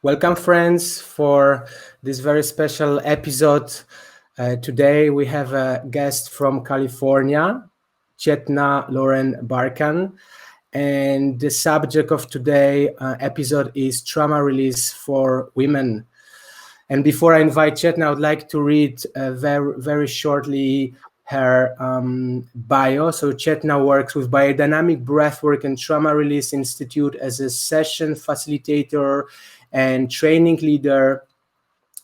Welcome, friends, for this very special episode. Today, we have a guest from California, Chetana Barkan. And the subject of today's episode is trauma release for women. And before I invite Chetna, I would like to read very shortly her bio. So Chetna works with BioDynamic Breathwork and Trauma Release Institute as a session facilitator and training leader.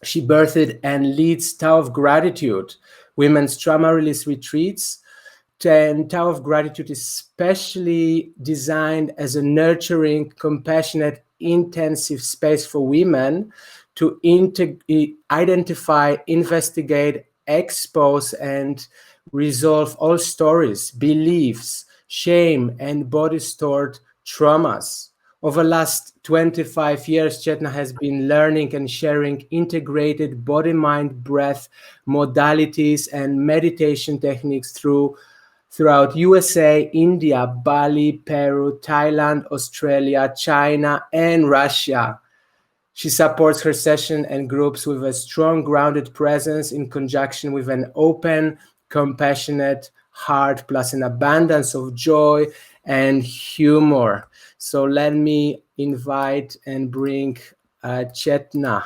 She birthed and leads Tao of Gratitude, women's trauma release retreats. And Tao of Gratitude is specially designed as a nurturing, compassionate, intensive space for women to identify, investigate, expose, and resolve all stories, beliefs, shame, and body-stored traumas. Over the last 25 years, Chetna has been learning and sharing integrated body, mind, breath modalities and meditation techniques throughout USA, India, Bali, Peru, Thailand, Australia, China, and Russia. She supports her session and groups with a strong, grounded presence in conjunction with an open, compassionate heart, plus an abundance of joy and humor. So let me invite and bring Chetna.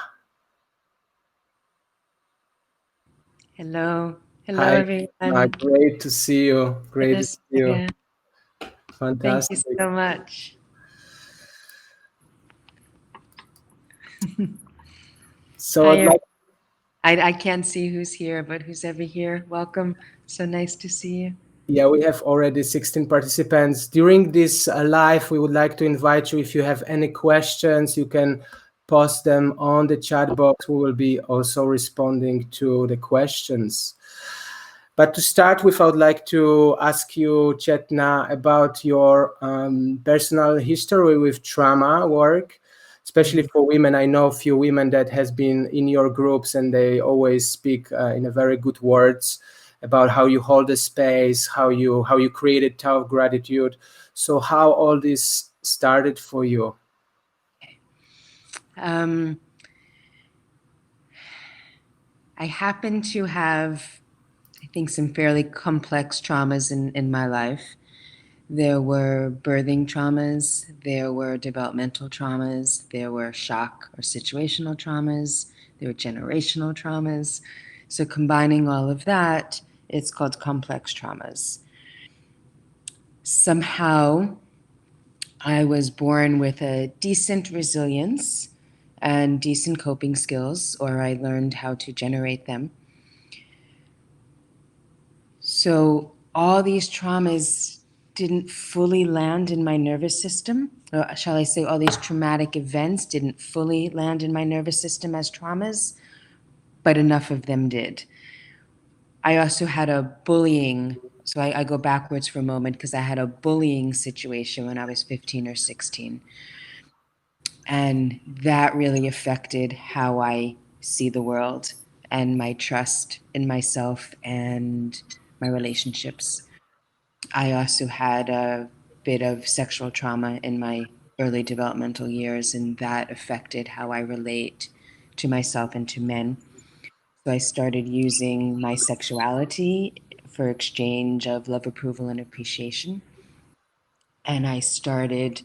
Hello. Hello, Hi, everyone. great to see you. Great to see you. Thank you Fantastic. so much. So I can't see who's here, but who's ever here, welcome. So nice to see you. Yeah, we have already 16 participants. During this live, we would like to invite you, if you have any questions, you can post them on the chat box. We will be also responding to the questions. But to start with, I would like to ask you, Chetna, about your personal history with trauma work, especially for women. I know a few women that has been in your groups, and they always speak in a very good words about how you hold the space, how you created Tao of Gratitude. So how all this started for you? I happen to have, I think, some fairly complex traumas in my life. There were birthing traumas, there were developmental traumas, there were shock or situational traumas, there were generational traumas. So combining all of that, it's called complex traumas. Somehow, I was born with a decent resilience and decent coping skills, or I learned how to generate them. So all these traumas didn't fully land in my nervous system, or shall I say, all these traumatic events didn't fully land in my nervous system as traumas, but enough of them did. I also had a bullying, so I go backwards for a moment because I had a bullying situation when I was 15 or 16. And that really affected how I see the world and my trust in myself and my relationships. I also had a bit of sexual trauma in my early developmental years, and that affected how I relate to myself and to men. So I started using my sexuality for exchange of love, approval, and appreciation. And I started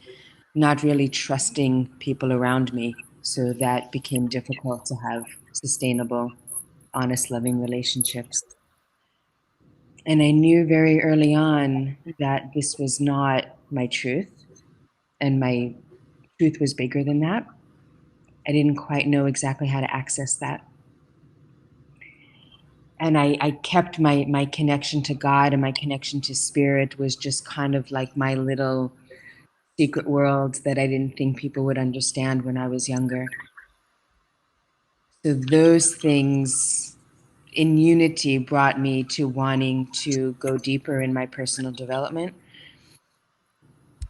not really trusting people around me. So that became difficult to have sustainable, honest, loving relationships. And I knew very early on that this was not my truth, and my truth was bigger than that. I didn't quite know exactly how to access that. And I kept my connection to God, and my connection to spirit was just kind of like my little secret world that I didn't think people would understand when I was younger. So those things in unity brought me to wanting to go deeper in my personal development,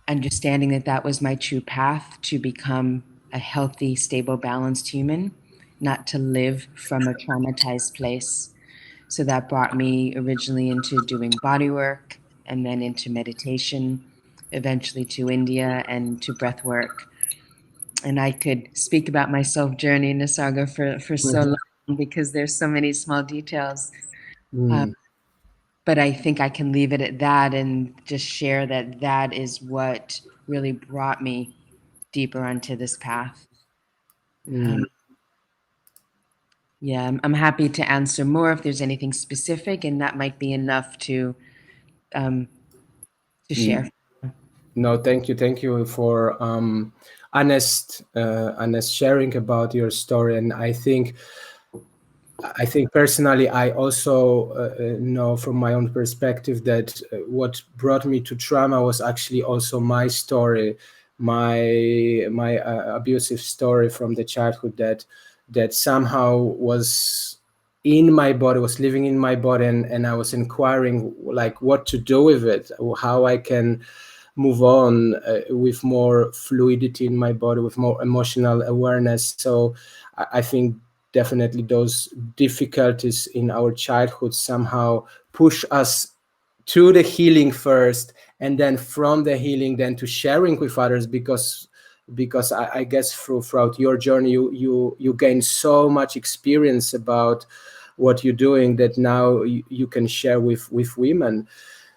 understanding that that was my true path to become a healthy, stable, balanced human, not to live from a traumatized place. So that brought me originally into doing body work, and then into meditation, eventually to India and to breath work. And I could speak about my self journey, Nisarga, for so long because there's so many small details. Mm, But I think I can leave it at that and just share that that is what really brought me deeper onto this path. mm, Yeah, I'm happy to answer more if there's anything specific, and that might be enough um, to mm. share. No, thank you for honest sharing about your story. And I think personally, I also know from my own perspective that what brought me to trauma was actually also my story, my abusive story from the childhood that somehow was in my body, was living in my body, and I was inquiring like what to do with it, how I can move on with more fluidity in my body, with more emotional awareness. So I think definitely those difficulties in our childhood somehow push us to the healing first, and then from the healing then to sharing with others, because I guess throughout your journey you gain so much experience about what you're doing that now you can share with women.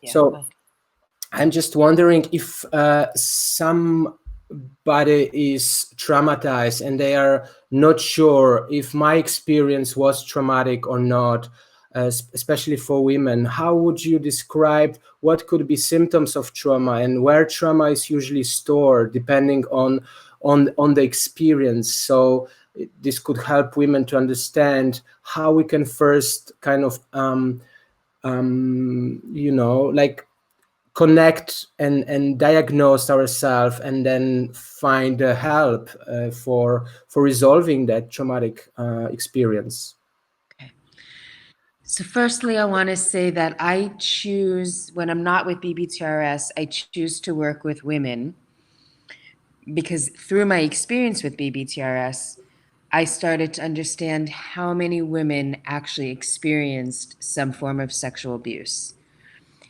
Yeah. So I'm just wondering if somebody is traumatized and they are not sure if my experience was traumatic or not, especially for women. How would you describe what could be symptoms of trauma and where trauma is usually stored, depending on the experience? So this could help women to understand how we can first kind of like connect and diagnose ourselves, and then find help for resolving that traumatic experience. Okay. So, firstly, I want to say that I choose, when I'm not with BBTRS, I choose to work with women because through my experience with BBTRS, I started to understand how many women actually experienced some form of sexual abuse.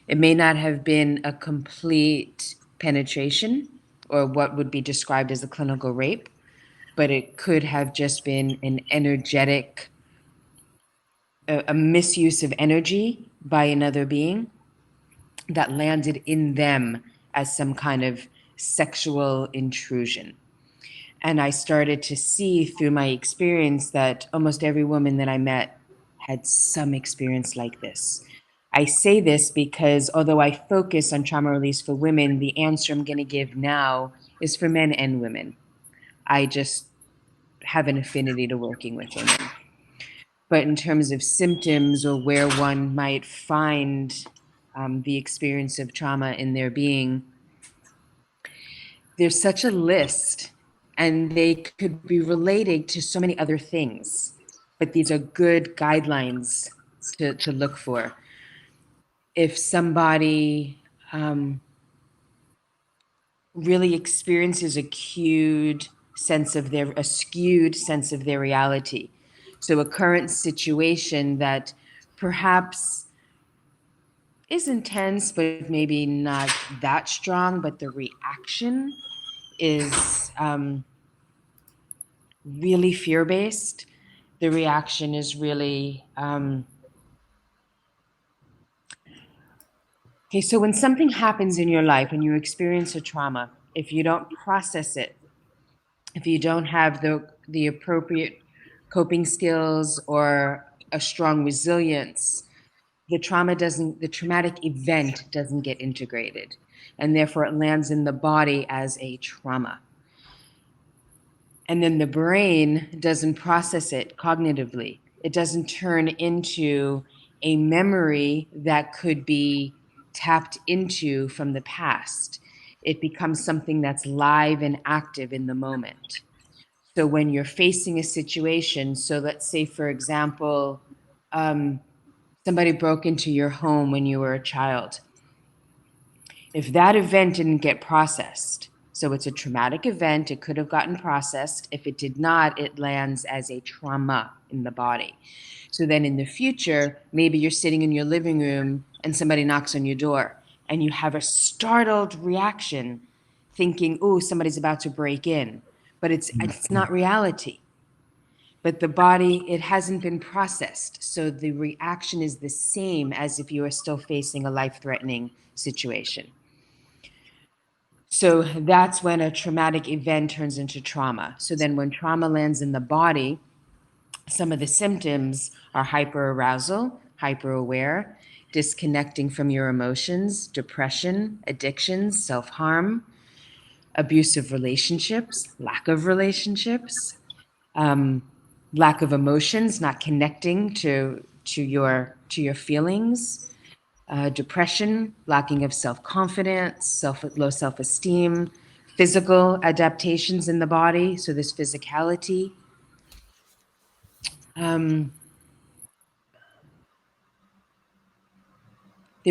It may not have been a complete penetration or what would be described as a clinical rape, but it could have just been an energetic, a misuse of energy by another being that landed in them as some kind of sexual intrusion. And I started to see through my experience that almost every woman that I met had some experience like this. I say this because although I focus on trauma release for women, the answer I'm going to give now is for men and women. I just have an affinity to working with women. But in terms of symptoms or where one might find the experience of trauma in their being, there's such a list, and they could be related to so many other things. But these are good guidelines to look for. If somebody really experiences a skewed sense of their reality. So a current situation that perhaps is intense, but maybe not that strong, but the reaction is really fear-based. The reaction is really okay. So when something happens in your life and you experience a trauma, if you don't process it, if you don't have the appropriate coping skills or a strong resilience, the traumatic event doesn't get integrated, and therefore it lands in the body as a trauma. And then the brain doesn't process it cognitively. It doesn't turn into a memory that could be tapped into from the past. It becomes something that's live and active in the moment. So when you're facing a situation, so let's say, for example, somebody broke into your home when you were a child. If that event didn't get processed, so it's a traumatic event, it could have gotten processed. If it did not, it lands as a trauma in the body. So then in the future, maybe you're sitting in your living room and somebody knocks on your door and you have a startled reaction thinking, oh, somebody's about to break in. but it's not reality. But the body, it hasn't been processed. So the reaction is the same as if you are still facing a life-threatening situation. So that's when a traumatic event turns into trauma. So then when trauma lands in the body, some of the symptoms are hyperarousal, hyperaware, disconnecting from your emotions, depression, addictions, self-harm, abusive relationships, lack of relationships, lack of emotions, not connecting to your feelings, depression, lacking of self-confidence, low self-esteem, physical adaptations in the body, so this physicality. There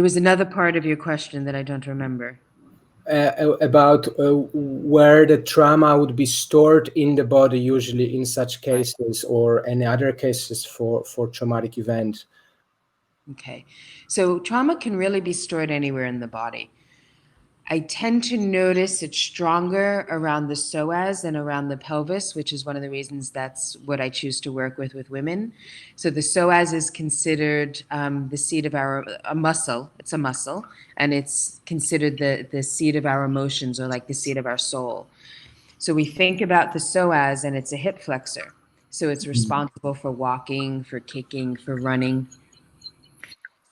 was another part of your question that I don't remember. About where the trauma would be stored in the body, usually in such cases, or any other cases for traumatic event. Okay, so trauma can really be stored anywhere in the body. I tend to notice it's stronger around the psoas and around the pelvis, which is one of the reasons that's what I choose to work with women. So the psoas is considered the seat of a muscle. It's a muscle, and it's considered the seat of our emotions, or like the seat of our soul. So we think about the psoas, and it's a hip flexor. So it's responsible for walking, for kicking, for running.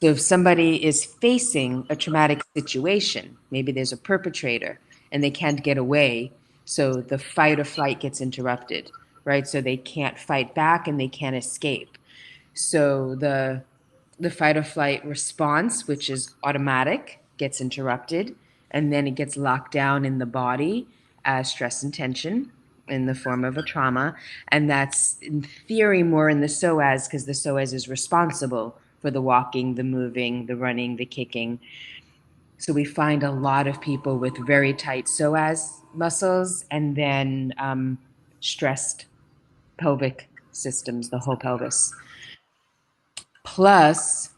So if somebody is facing a traumatic situation, maybe there's a perpetrator and they can't get away, so the fight or flight gets interrupted, right? So they can't fight back and they can't escape. So the fight or flight response, which is automatic, gets interrupted, and then it gets locked down in the body as stress and tension in the form of a trauma. And that's in theory more in the psoas, because the psoas is responsible for the walking, the moving, the running, the kicking. So we find a lot of people with very tight psoas muscles, and then stressed pelvic systems, the whole pelvis. Plus,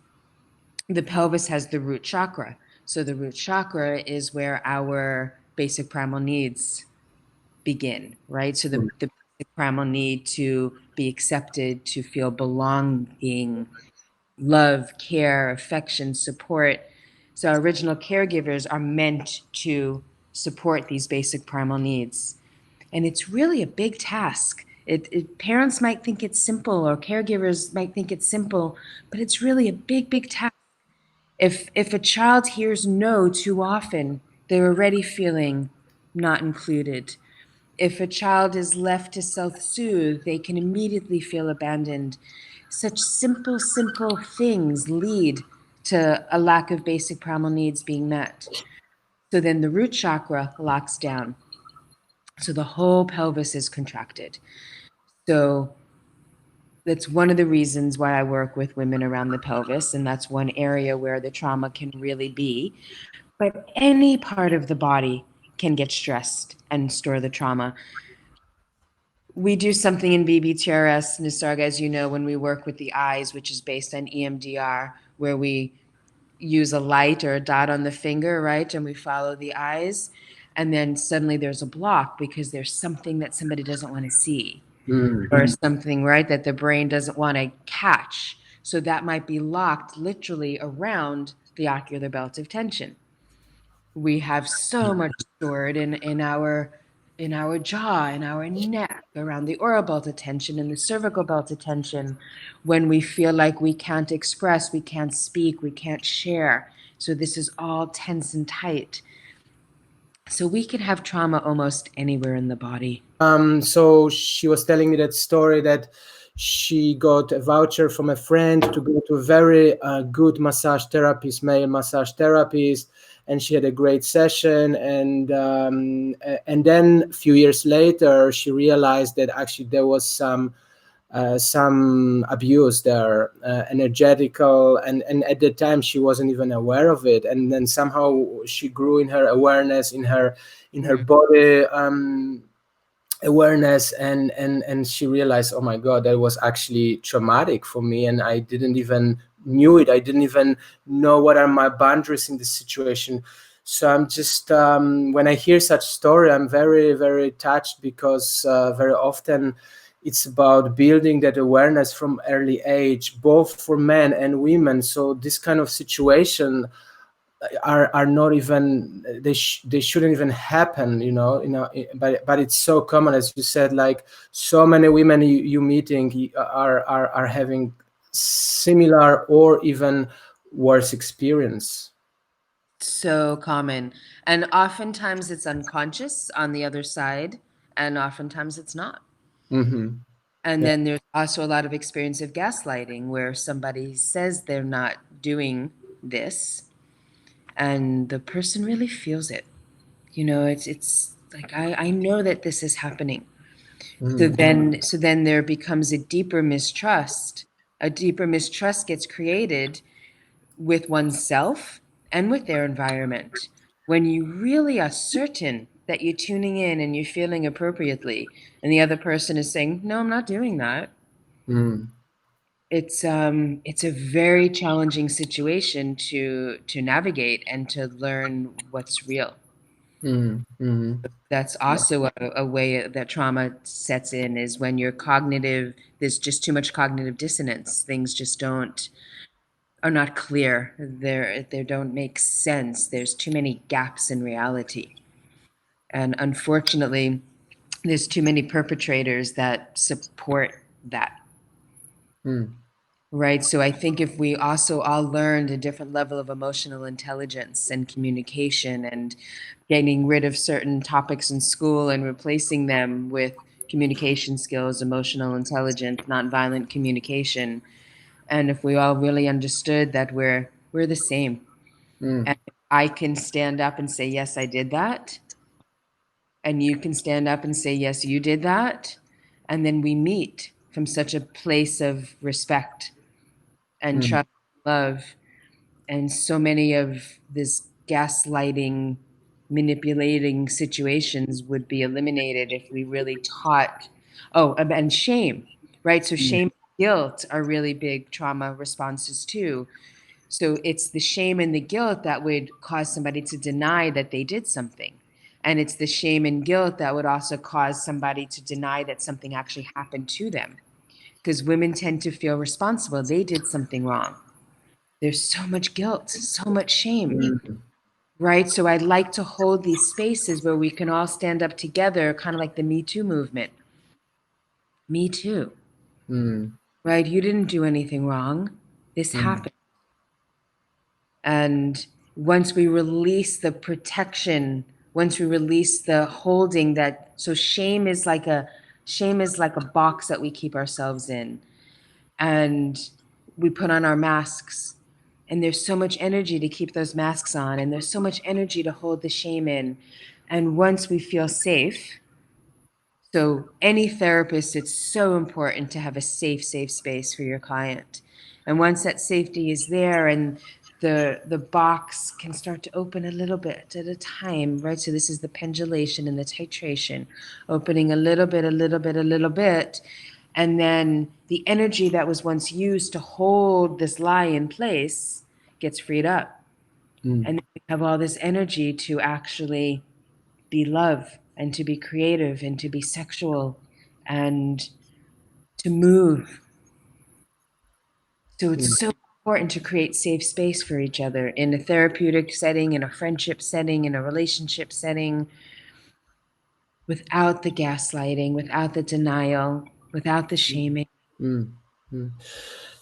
the pelvis has the root chakra. So the root chakra is where our basic primal needs begin, right? So the basic primal need to be accepted, to feel belonging, love, care, affection, support. So our original caregivers are meant to support these basic primal needs. And it's really a big task. Parents might think it's simple, or caregivers might think it's simple, but it's really a big, big task. If a child hears no too often, they're already feeling not included. If a child is left to self-soothe, they can immediately feel abandoned. Such simple, simple things lead to a lack of basic primal needs being met. So then the root chakra locks down. So the whole pelvis is contracted. So that's one of the reasons why I work with women around the pelvis, and that's one area where the trauma can really be. But any part of the body can get stressed and store the trauma. We do something in BBTRS, Nisarga, as you know, when we work with the eyes, which is based on EMDR, where we use a light or a dot on the finger, right? And we follow the eyes. And then suddenly there's a block because there's something that somebody doesn't want to see, or something, right, that the brain doesn't want to catch. So that might be locked literally around the ocular belt of tension. We have so much stored in our jaw, in our neck, around the oral belt of tension and the cervical belt of tension, when we feel like we can't express, we can't speak, we can't share. So this is all tense and tight. So we can have trauma almost anywhere in the body. So she was telling me that story that she got a voucher from a friend to go to a very good massage therapist, male massage therapist, and she had a great session. And then a few years later, she realized that actually there was some abuse there, energetical, and at the time she wasn't even aware of it. And then somehow she grew in her awareness, in her body awareness, and she realized, oh my god, that was actually traumatic for me, and I didn't even knew it. I didn't even know what are my boundaries in this situation. So I'm just when I hear such story, I'm very, very touched, because very often it's about building that awareness from early age, both for men and women. So this kind of situation are not even, they shouldn't even happen, but it's so common, as you said. Like, so many women you meeting are having similar or even worse experience. So common. And oftentimes it's unconscious on the other side, and oftentimes it's not. Mm-hmm. And Yeah. then there's also a lot of experience of gaslighting where somebody says they're not doing this and the person really feels it. It's like I know that this is happening. So Mm-hmm. then there becomes a deeper mistrust. A deeper mistrust gets created with oneself and with their environment. When you really are certain that you're tuning in and you're feeling appropriately, and the other person is saying, "No, I'm not doing that." Mm-hmm. It's a very challenging situation to navigate and to learn what's real. Mm-hmm. That's also a way that trauma sets in, is when you're cognitive, there's just too much cognitive dissonance. Things just don't are not clear. They don't make sense. There's too many gaps in reality. And unfortunately, there's too many perpetrators that support that. Mm-hmm. Right. So I think if we also all learned a different level of emotional intelligence and communication, and getting rid of certain topics in school and replacing them with communication skills, emotional intelligence, nonviolent communication, and if we all really understood that we're the same, and I can stand up and say, yes, I did that, and you can stand up and say, yes, you did that, and then we meet from such a place of respect and Mm-hmm. trust, love. And so many of this gaslighting, manipulating situations would be eliminated if we really taught. Oh, and shame, right? So shame and guilt are really big trauma responses too. So it's the shame and the guilt that would cause somebody to deny that they did something. And it's the shame and guilt that would also cause somebody to deny that something actually happened to them. Because women tend to feel responsible. They did something wrong. There's so much guilt, so much shame, right? So I'd like to hold these spaces where we can all stand up together, kind of like the Me Too movement. Me too, Mm-hmm. right? You didn't do anything wrong. This happened. And once we release the protection, once we release the holding, that, so shame is like a box that we keep ourselves in. And we put on our masks, and there's so much energy to keep those masks on, and there's so much energy to hold the shame in. And once we feel safe, so any therapist, it's so important to have a safe space for your client. And once that safety is there, and the box can start to open a little bit at a time, right? So this is the pendulation and the titration, opening a little bit, a little bit, a little bit. And then the energy that was once used to hold this lie in place gets freed up. And then we have all this energy to actually be love, and to be creative, and to be sexual, and to move. So it's so important to create safe space for each other in a therapeutic setting, in a friendship setting, in a relationship setting, without the gaslighting, without the denial, without the shaming. Mm-hmm.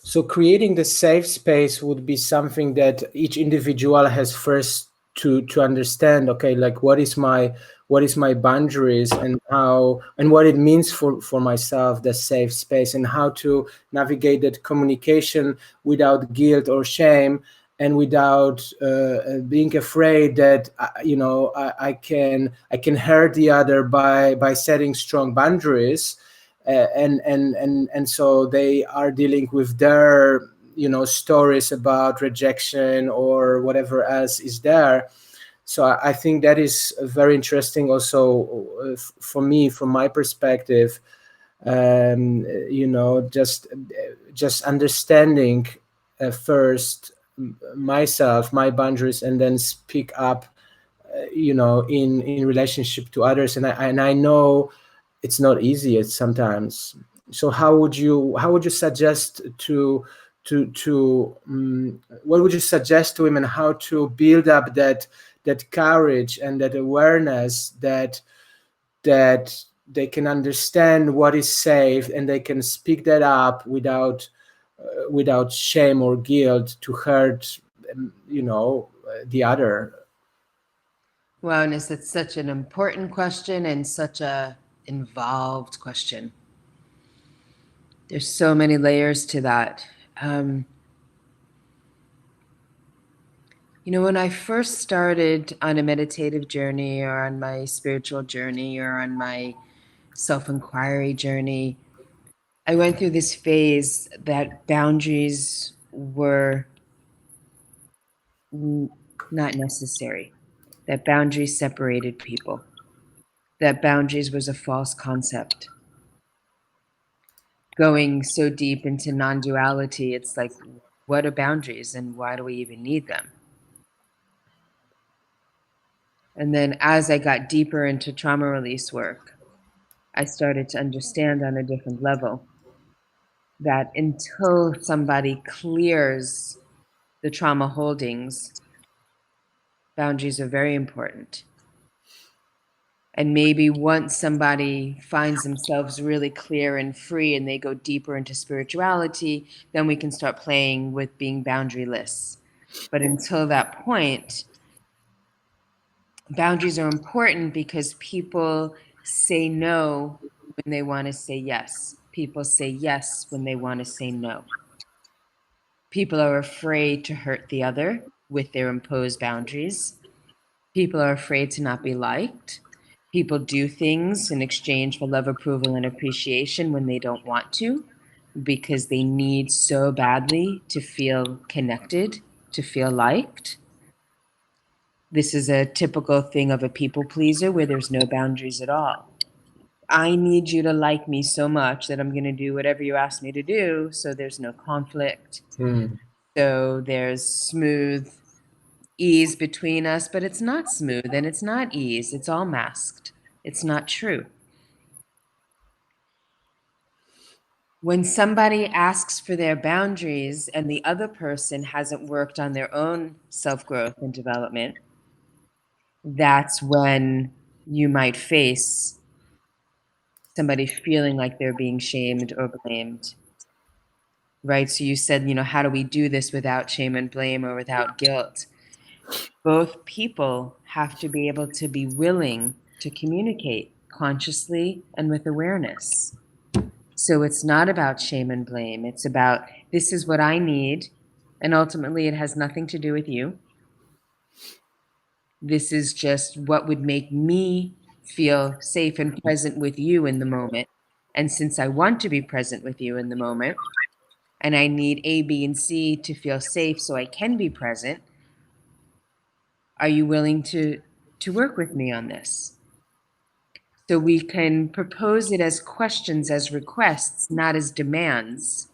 So creating the safe space would be something that each individual has first to understand. Okay, like what is my boundaries, and how and what it means for myself, the safe space, and how to navigate that communication without guilt or shame, and without being afraid that I can hurt the other by setting strong boundaries. And so they are dealing with their stories about rejection or whatever else is there. So I think that is very interesting also, for me, from my perspective. Just understanding first myself, my boundaries, and then speak up in relationship to others, and I know it's not easy at sometimes. So how would you suggest to what would you suggest to women, how to build up that courage and that awareness, that they can understand what is safe, and they can speak that up without shame or guilt to hurt the other. Wow, Nis, that's such an important question and such a involved question. There's so many layers to that. When I first started on a meditative journey or on my spiritual journey or on my self-inquiry journey, I went through this phase that boundaries were not necessary, that boundaries separated people, that boundaries was a false concept. Going so deep into non-duality, it's like, what are boundaries and why do we even need them? And then as I got deeper into trauma release work, I started to understand on a different level that until somebody clears the trauma holdings, boundaries are very important. And maybe once somebody finds themselves really clear and free and they go deeper into spirituality, then we can start playing with being boundaryless. But until that point, boundaries are important because people say no when they want to say yes. People say yes when they want to say no. People are afraid to hurt the other with their imposed boundaries. People are afraid to not be liked. People do things in exchange for love, approval, and appreciation when they don't want to, because they need so badly to feel connected, to feel liked. This is a typical thing of a people pleaser where there's no boundaries at all. I need you to like me so much that I'm going to do whatever you ask me to do, so there's no conflict. So there's smooth ease between us, but it's not smooth and it's not ease. It's all masked. It's not true. When somebody asks for their boundaries and the other person hasn't worked on their own self-growth and development, that's when you might face somebody feeling like they're being shamed or blamed. Right? So you said, how do we do this without shame and blame or without guilt? Both people have to be able to be willing to communicate consciously and with awareness. So it's not about shame and blame. It's about, this is what I need, and ultimately it has nothing to do with you. This is just what would make me feel safe and present with you in the moment. And since I want to be present with you in the moment, and I need A, B, and C to feel safe so I can be present, are you willing to work with me on this? So we can propose it as questions, as requests, not as demands.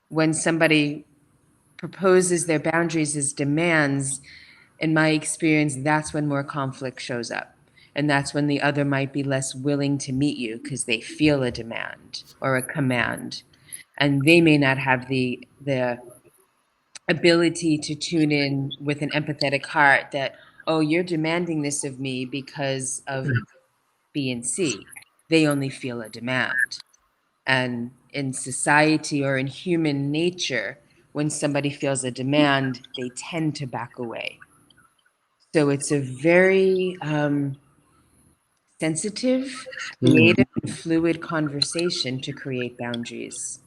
When somebody proposes their boundaries as demands, in my experience, that's when more conflict shows up. And that's when the other might be less willing to meet you because they feel a demand or a command. And they may not have the ability to tune in with an empathetic heart that, oh, you're demanding this of me because of B and C. They only feel a demand. And in society or in human nature, when somebody feels a demand, they tend to back away. So it's a very sensitive, creative, and fluid conversation to create boundaries.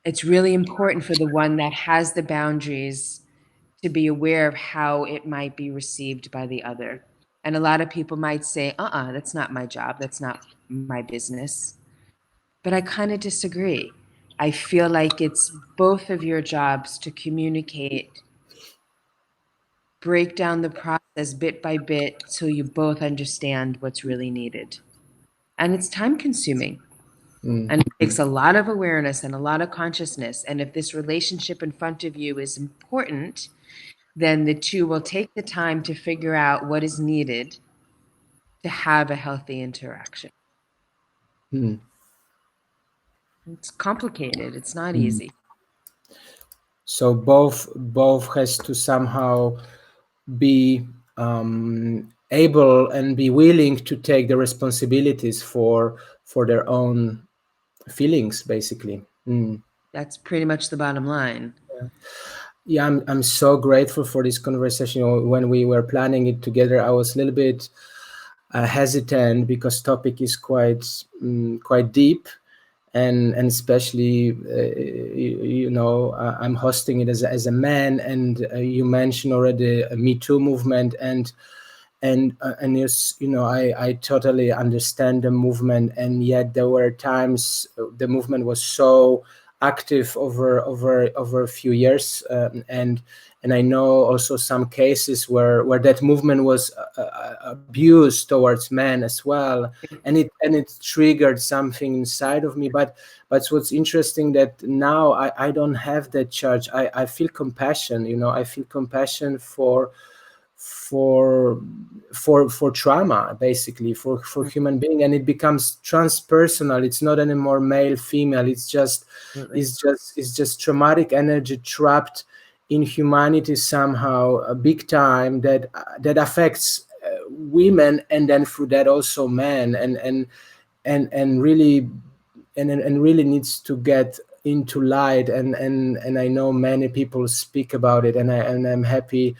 It's really important for the one that has the boundaries to be aware of how it might be received by the other. And a lot of people might say, that's not my job. That's not my business. But I kind of disagree. I feel like it's both of your jobs to communicate, break down the process bit by bit so you both understand what's really needed. And it's time consuming. And it takes a lot of awareness and a lot of consciousness. And if this relationship in front of you is important, then the two will take the time to figure out what is needed to have a healthy interaction. Mm. It's complicated. It's not Mm. easy. So both has to somehow be able and be willing to take the responsibilities for their own feelings, basically. Mm. That's pretty much the bottom line. Yeah, I'm so grateful for this conversation. You know, when we were planning it together, I was a little bit hesitant because topic is quite deep, and especially I'm hosting it as a man, and you mentioned already a Me Too movement, and yes, I totally understand the movement, and yet there were times the movement was so active over a few years, and I know also some cases where that movement was abused towards men as well, and it triggered something inside of me. But what's interesting that now I don't have that charge. I feel compassion. I feel compassion for for trauma, basically, for human being, and it becomes transpersonal. It's not anymore male female. Absolutely. It's just traumatic energy trapped in humanity somehow, a big time, that affects women, and then through that also men, and really, and really needs to get into light, and I know many people speak about it, and I'm happy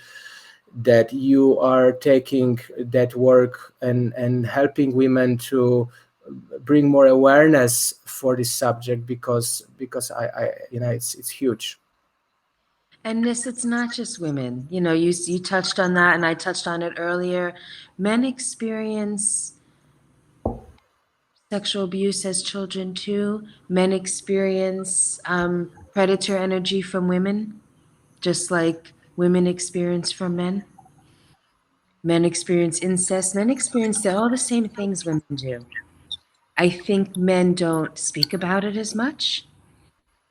that you are taking that work, and helping women to bring more awareness for this subject, because I it's huge. And this, it's not just women. You touched on that, and I touched on it earlier. Men experience sexual abuse as children too. Men experience predator energy from women, just like women experience from men. Men experience incest. Men experience all the same things women do. I think men don't speak about it as much.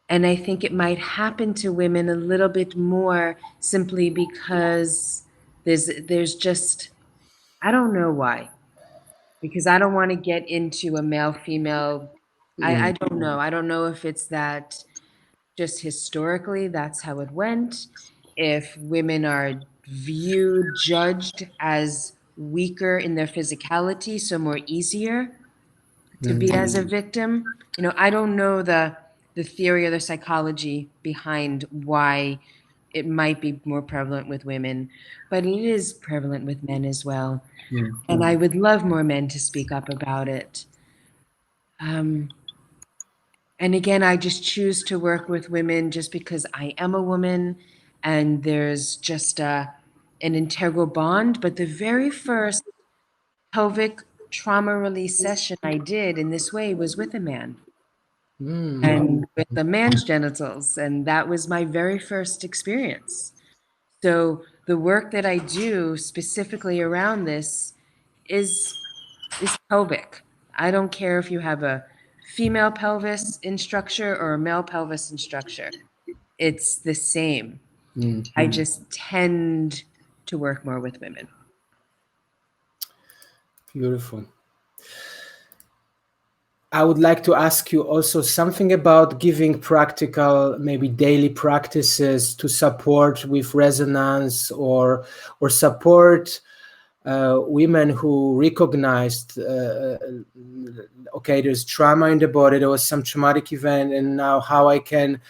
And I think it might happen to women a little bit more simply because there's just, I don't know why. Because I don't want to get into a male female. I Mm, don't know. I don't know if it's that just historically that's how it went. If women are viewed, judged as weaker in their physicality, so more easier to be mm, as a victim. I don't know the theory or the psychology behind why it might be more prevalent with women, but it is prevalent with men as well. mm, And I would love more men to speak up about it. Um, and again, I just choose to work with women just because I am a woman, and there's just an integral bond. But the very first pelvic trauma release session I did in this way was with a man, mm, and with a man's genitals. And that was my very first experience. So the work that I do specifically around this is is pelvic. I don't care if you have a female pelvis in structure or a male pelvis in structure. It's the same. mm. I just tend to work more with women. Beautiful. I would like to ask you also something about giving practical, maybe daily practices to support with resonance, or support women who recognized, okay, there's trauma in the body, there was some traumatic event, and now how I can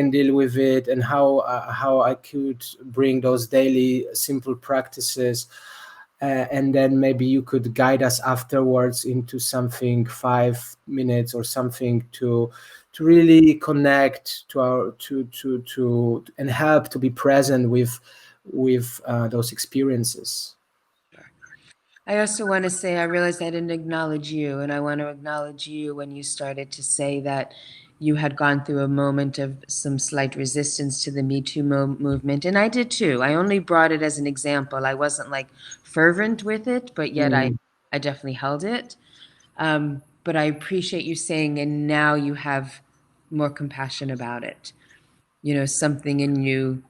deal with it, and how I could bring those daily simple practices, and then maybe you could guide us afterwards into something 5 minutes or something to really connect to our to and help to be present with those experiences. I also want to say I realized I didn't acknowledge you, and I want to acknowledge you when you started to say that you had gone through a moment of some slight resistance to the Me Too movement, and I did too. I only brought it as an example. I wasn't like fervent with it, but yet Mm, I definitely held it. But I appreciate you saying, and now you have more compassion about it. Something in you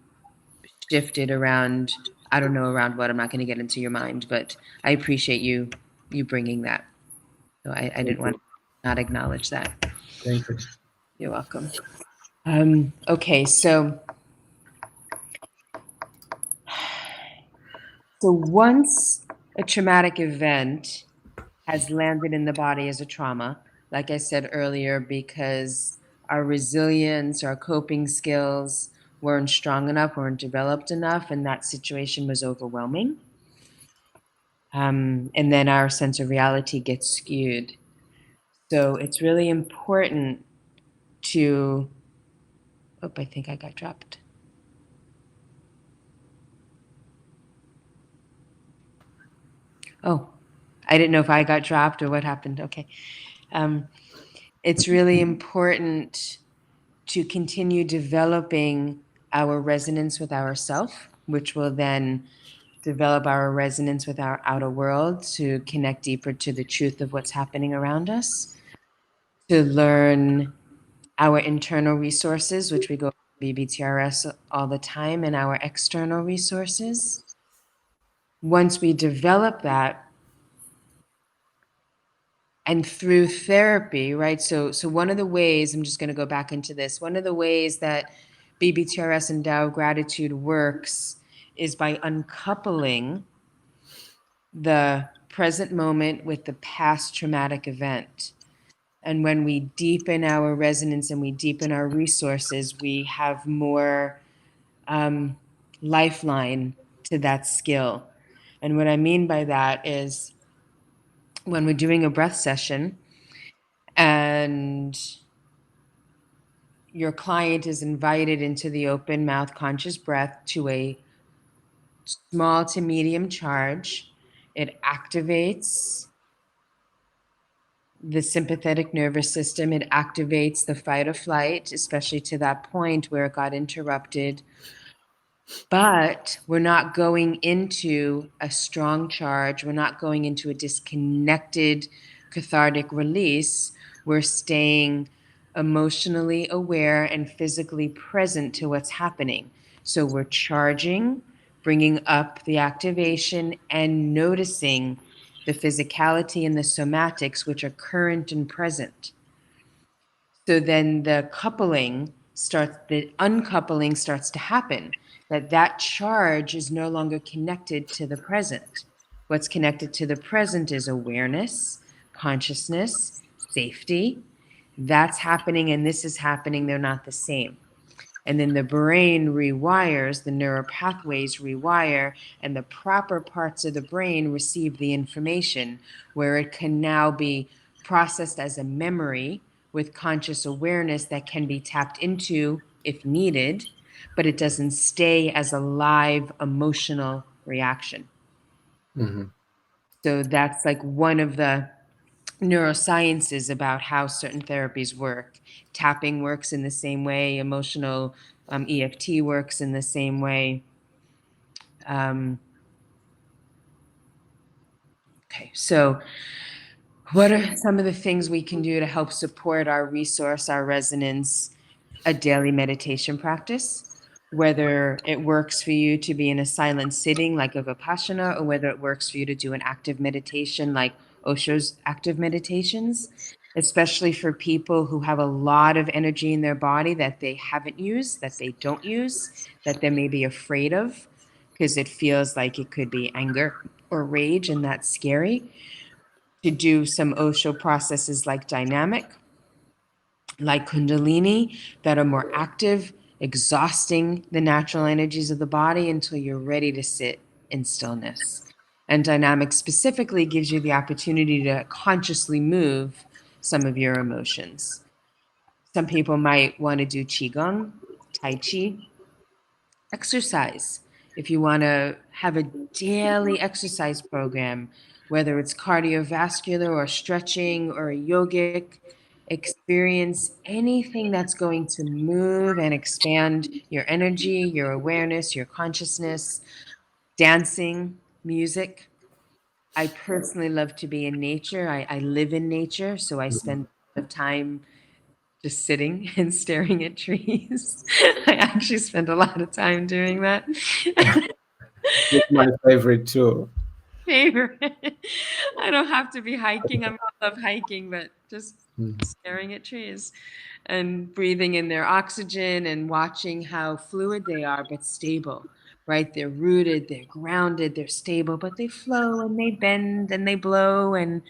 shifted around, I don't know around what, I'm not going to get into your mind, but I appreciate you bringing that. So I Thank didn't want you. to not acknowledge that. Thank you. You're welcome. Okay, so once a traumatic event has landed in the body as a trauma, like I said earlier, because our resilience, our coping skills weren't strong enough, weren't developed enough, and that situation was overwhelming. And then our sense of reality gets skewed. So it's really important to, oh, I think I got dropped. Oh, I didn't know if I got dropped or what happened. Okay. It's really important to continue developing our resonance with ourself, which will then develop our resonance with our outer world to connect deeper to the truth of what's happening around us, to learn our internal resources, which we go BBTRS all the time, and our external resources. Once we develop that, and through therapy, right? So one of the ways, I'm just going to go back into this, one of the ways that BBTRS and Tao of Gratitude works is by uncoupling the present moment with the past traumatic event. And when we deepen our resonance and we deepen our resources, we have more lifeline to that skill. And what I mean by that is when we're doing a breath session and your client is invited into the open mouth conscious breath to a small to medium charge, it activates the sympathetic nervous system. It activates the fight or flight, especially to that point where it got interrupted. But we're not going into a strong charge. We're not going into a disconnected, cathartic release. We're staying emotionally aware and physically present to what's happening. So we're charging, bringing up the activation, and noticing the physicality and the somatics, which are current and present. So then the uncoupling starts to happen, that charge is no longer connected to the present. What's connected to the present is awareness, consciousness, safety. That's happening and this is happening. They're not the same. And then the brain rewires, the neural pathways rewire, and the proper parts of the brain receive the information where it can now be processed as a memory with conscious awareness that can be tapped into if needed, but it doesn't stay as a live emotional reaction. Mhm. So that's like one of the neurosciences about how certain therapies work. Tapping works in the same way, emotional EFT works in the same way. Okay, so what are some of the things we can do to help support our resource, our resonance? A daily meditation practice, whether it works for you to be in a silent sitting like a Vipassana, or whether it works for you to do an active meditation like Osho's active meditations, especially for people who have a lot of energy in their body that they haven't used, that they don't use, that they may be afraid of, because it feels like it could be anger or rage, and that's scary. To do some Osho processes like dynamic, like Kundalini, that are more active, exhausting the natural energies of the body until you're ready to sit in stillness. And dynamic specifically gives you the opportunity to consciously move some of your emotions. Some people might want to do Qigong, Tai Chi, exercise. If you want to have a daily exercise program, whether it's cardiovascular or stretching or a yogic experience, anything that's going to move and expand your energy, your awareness, your consciousness, dancing, music. I personally love to be in nature. I live in nature, so I spend a lot of time just sitting and staring at trees. I actually spend a lot of time doing that. It's my favorite too. Favorite. I don't have to be hiking. I love hiking, but just Mhm. staring at trees and breathing in their oxygen and watching how fluid they are, but stable, right? They're rooted, they're grounded, they're stable, but they flow and they bend and they blow. And,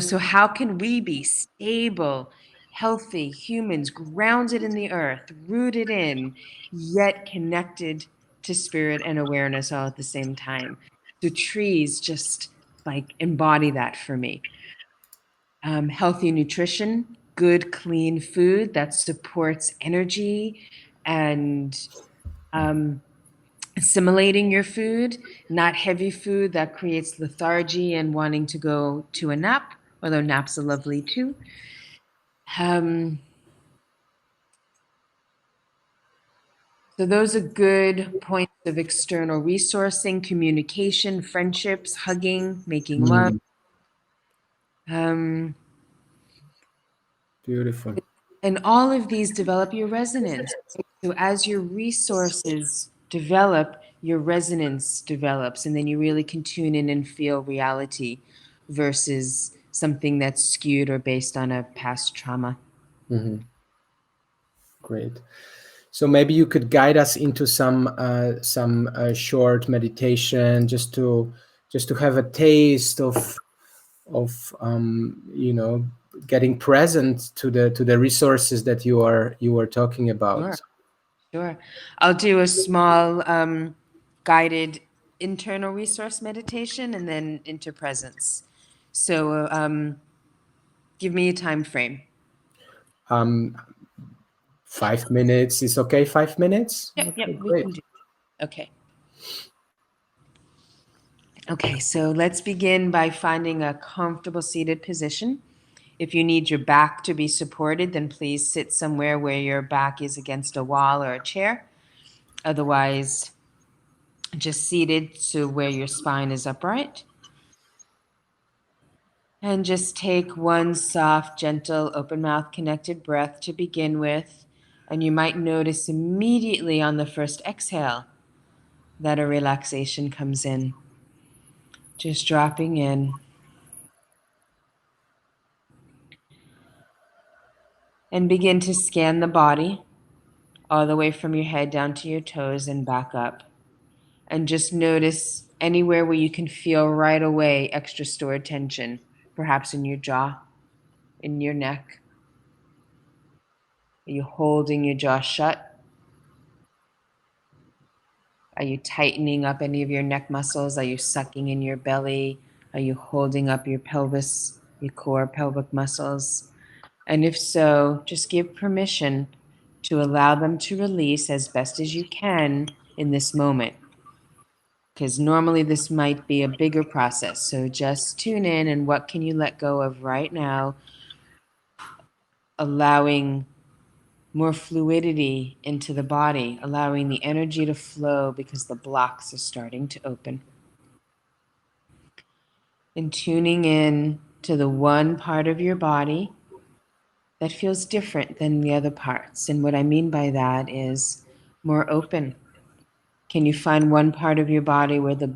so how can we be stable, healthy humans, grounded in the earth, rooted in, yet connected to spirit and awareness all at the same time? So trees just like embody that for me. Healthy nutrition, good, clean food that supports energy and um, assimilating your food, not heavy food that creates lethargy and wanting to go to a nap, although naps are lovely too. Um, so those are good points of external resourcing, communication, friendships, hugging, making love. Mm, Um, beautiful. And all of these develop your resonance. So as your resources develop, your resonance develops, and then you really can tune in and feel reality versus something that's skewed or based on a past trauma. Mhm. Great. So maybe you could guide us into some short meditation, just to have a taste of getting present to the resources that you are talking Sure, about. sure. I'll do a small guided internal resource meditation and then into presence. So give me a time frame. Um, 5 minutes is okay. 5 minutes. Okay, Yep, we great. can do. Okay. Okay, so let's begin by finding a comfortable seated position. If you need your back to be supported, then please sit somewhere where your back is against a wall or a chair. Otherwise, just seated to where your spine is upright. And just take one soft, gentle, open mouth connected breath to begin with. And you might notice immediately on the first exhale that a relaxation comes in. Just dropping in. And begin to scan the body all the way from your head down to your toes and back up. And just notice anywhere where you can feel right away extra stored tension, perhaps in your jaw, in your neck. Are you holding your jaw shut? Are you tightening up any of your neck muscles? Are you sucking in your belly? Are you holding up your pelvis, your core pelvic muscles? And if so, just give permission to allow them to release as best as you can in this moment. Because normally this might be a bigger process. So just tune in and what can you let go of right now, allowing more fluidity into the body, allowing the energy to flow because the blocks are starting to open. And tuning in to the one part of your body that feels different than the other parts. And what I mean by that is more open. Can you find one part of your body where the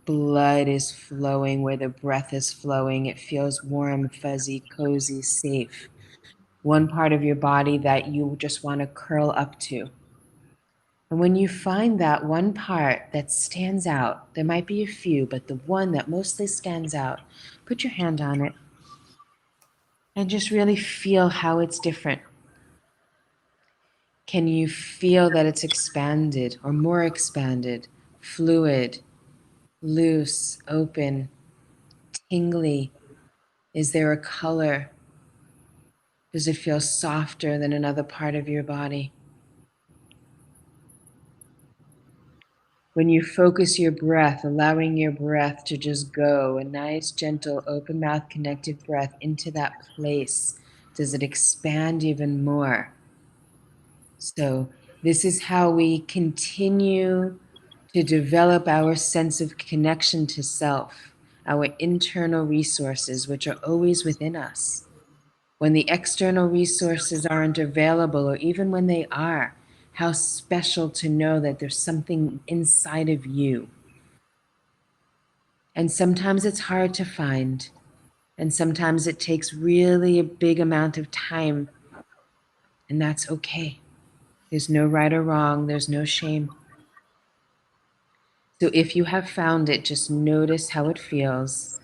blood is flowing, where the breath is flowing? It feels warm, fuzzy, cozy, safe. One part of your body that you just want to curl up to. And when you find that one part that stands out, there might be a few, but the one that mostly stands out, put your hand on it and just really feel how it's different. Can you feel that it's expanded or more expanded, fluid, loose, open, tingly? Is there a color? Does it feel softer than another part of your body? When you focus your breath, allowing your breath to just go, a nice, gentle, open mouth, connected breath into that place, does it expand even more? So, this is how we continue to develop our sense of connection to self, our internal resources, which are always within us. When the external resources aren't available, or even when they are, how special to know that there's something inside of you. And sometimes it's hard to find, and sometimes it takes really a big amount of time, and that's okay. There's no right or wrong, there's no shame. So if you have found it, just notice how it feels.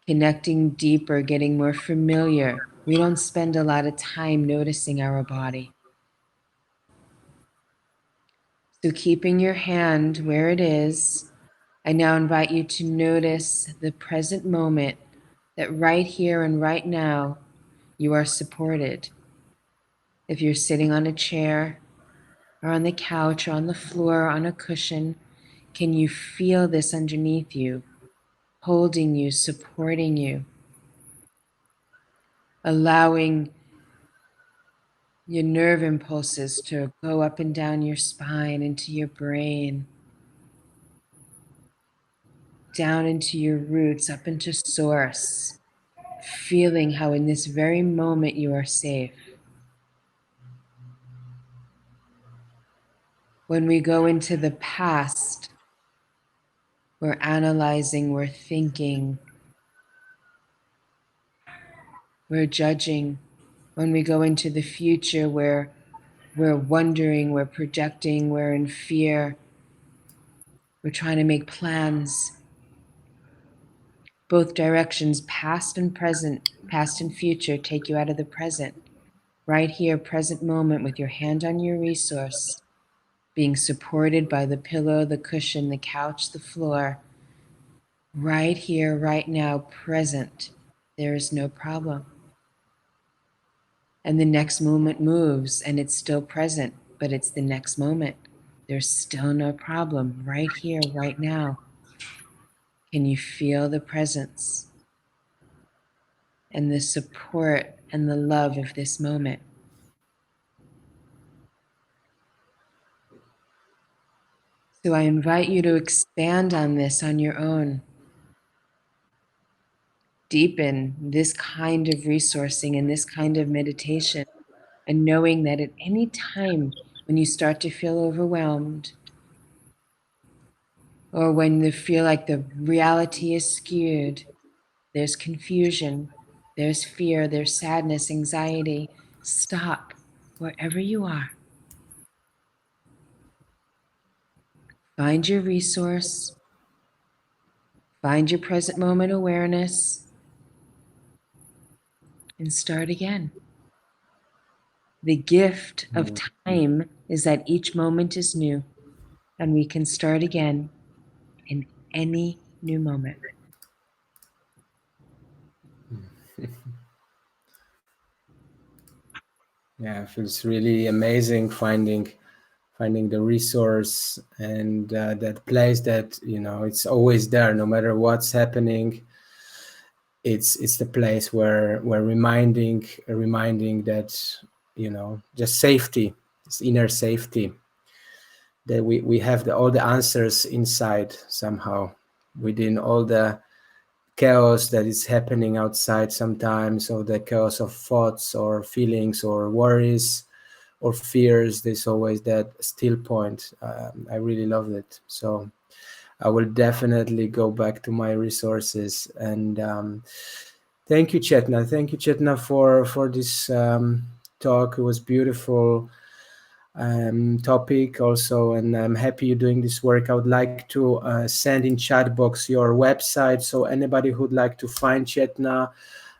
Connecting deeper, getting more familiar. We don't spend a lot of time noticing our body. So keeping your hand where it is, I now invite you to notice the present moment, that right here and right now, you are supported. If you're sitting on a chair or on the couch or on the floor or on a cushion, can you feel this underneath you, holding you, supporting you, allowing your nerve impulses to go up and down your spine, into your brain, down into your roots, up into source, feeling how in this very moment you are safe. When we go into the past, we're analyzing, we're thinking, we're judging. When we go into the future, we're wondering, we're projecting, we're in fear, we're trying to make plans. Both directions, past and present, past and future, take you out of the present. Right here, present moment, with your hand on your resource, being supported by the pillow, the cushion, the couch, the floor. Right here, right now, present. There is no problem. And the next moment moves, and it's still present, but it's the next moment. There's still no problem. Right here, right now. Can you feel the presence and the support and the love of this moment? So I invite you to expand on this on your own. Deepen this kind of resourcing and this kind of meditation, and knowing that at any time when you start to feel overwhelmed, or when you feel like the reality is skewed, there's confusion, there's fear, there's sadness, anxiety, stop wherever you are. Find your resource, find your present moment awareness, and start again. The gift of time is that each moment is new, and we can start again in any new moment. Yeah, it feels really amazing finding the resource and that place that it's always there no matter what's happening. It's the place where reminding that just safety, this inner safety, that we have all the answers inside somehow, within all the chaos that is happening outside sometimes, or the chaos of thoughts or feelings or worries or fears. There's always that still point. I really love it. So I will definitely go back to my resources. And thank you, Chetna. Thank you, Chetna, for this talk. It was beautiful topic also, and I'm happy you're doing this work. I would like to send in chat box your website, so anybody who'd like to find Chetna,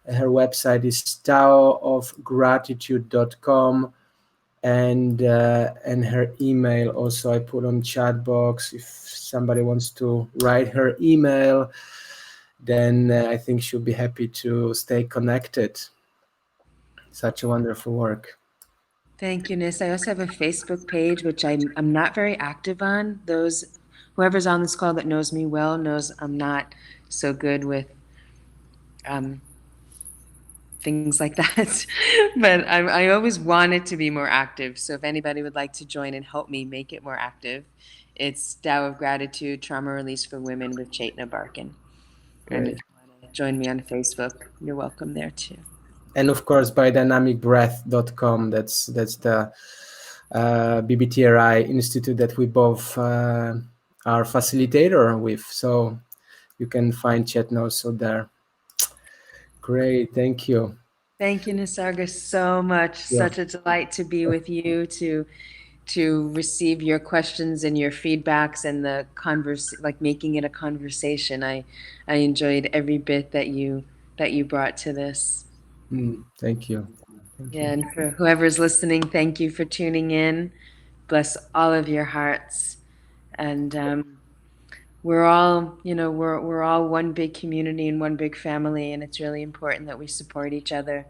her website is taoofgratitude.com, and her email also I put on chat box. If somebody wants to write her email, then I think she'll be happy to stay connected. Such a wonderful work. Thank you, Nis. I also have a Facebook page, which I'm not very active on. Whoever's on this call that knows me well knows I'm not so good with things like that. But I always want it to be more active. So if anybody would like to join and help me make it more active, it's Tao of Gratitude, Trauma Release for Women with Chetana Barkan. And if you want to join me on Facebook, you're welcome there too. and of course biodynamicbreath.com. That's the BBTRI institute that we both are facilitator with. So you can find Chetna also there. Great, thank you. Thank you, Nisarga, so much. Yeah. Such a delight to be with you, to receive your questions and your feedbacks and the like making it a conversation. I enjoyed every bit that you brought to this. Thank you. Thank Yeah, you. and for whoever's listening, thank you for tuning in. Bless all of your hearts. And we're all, we're all one big community and one big family, and it's really important that we support each other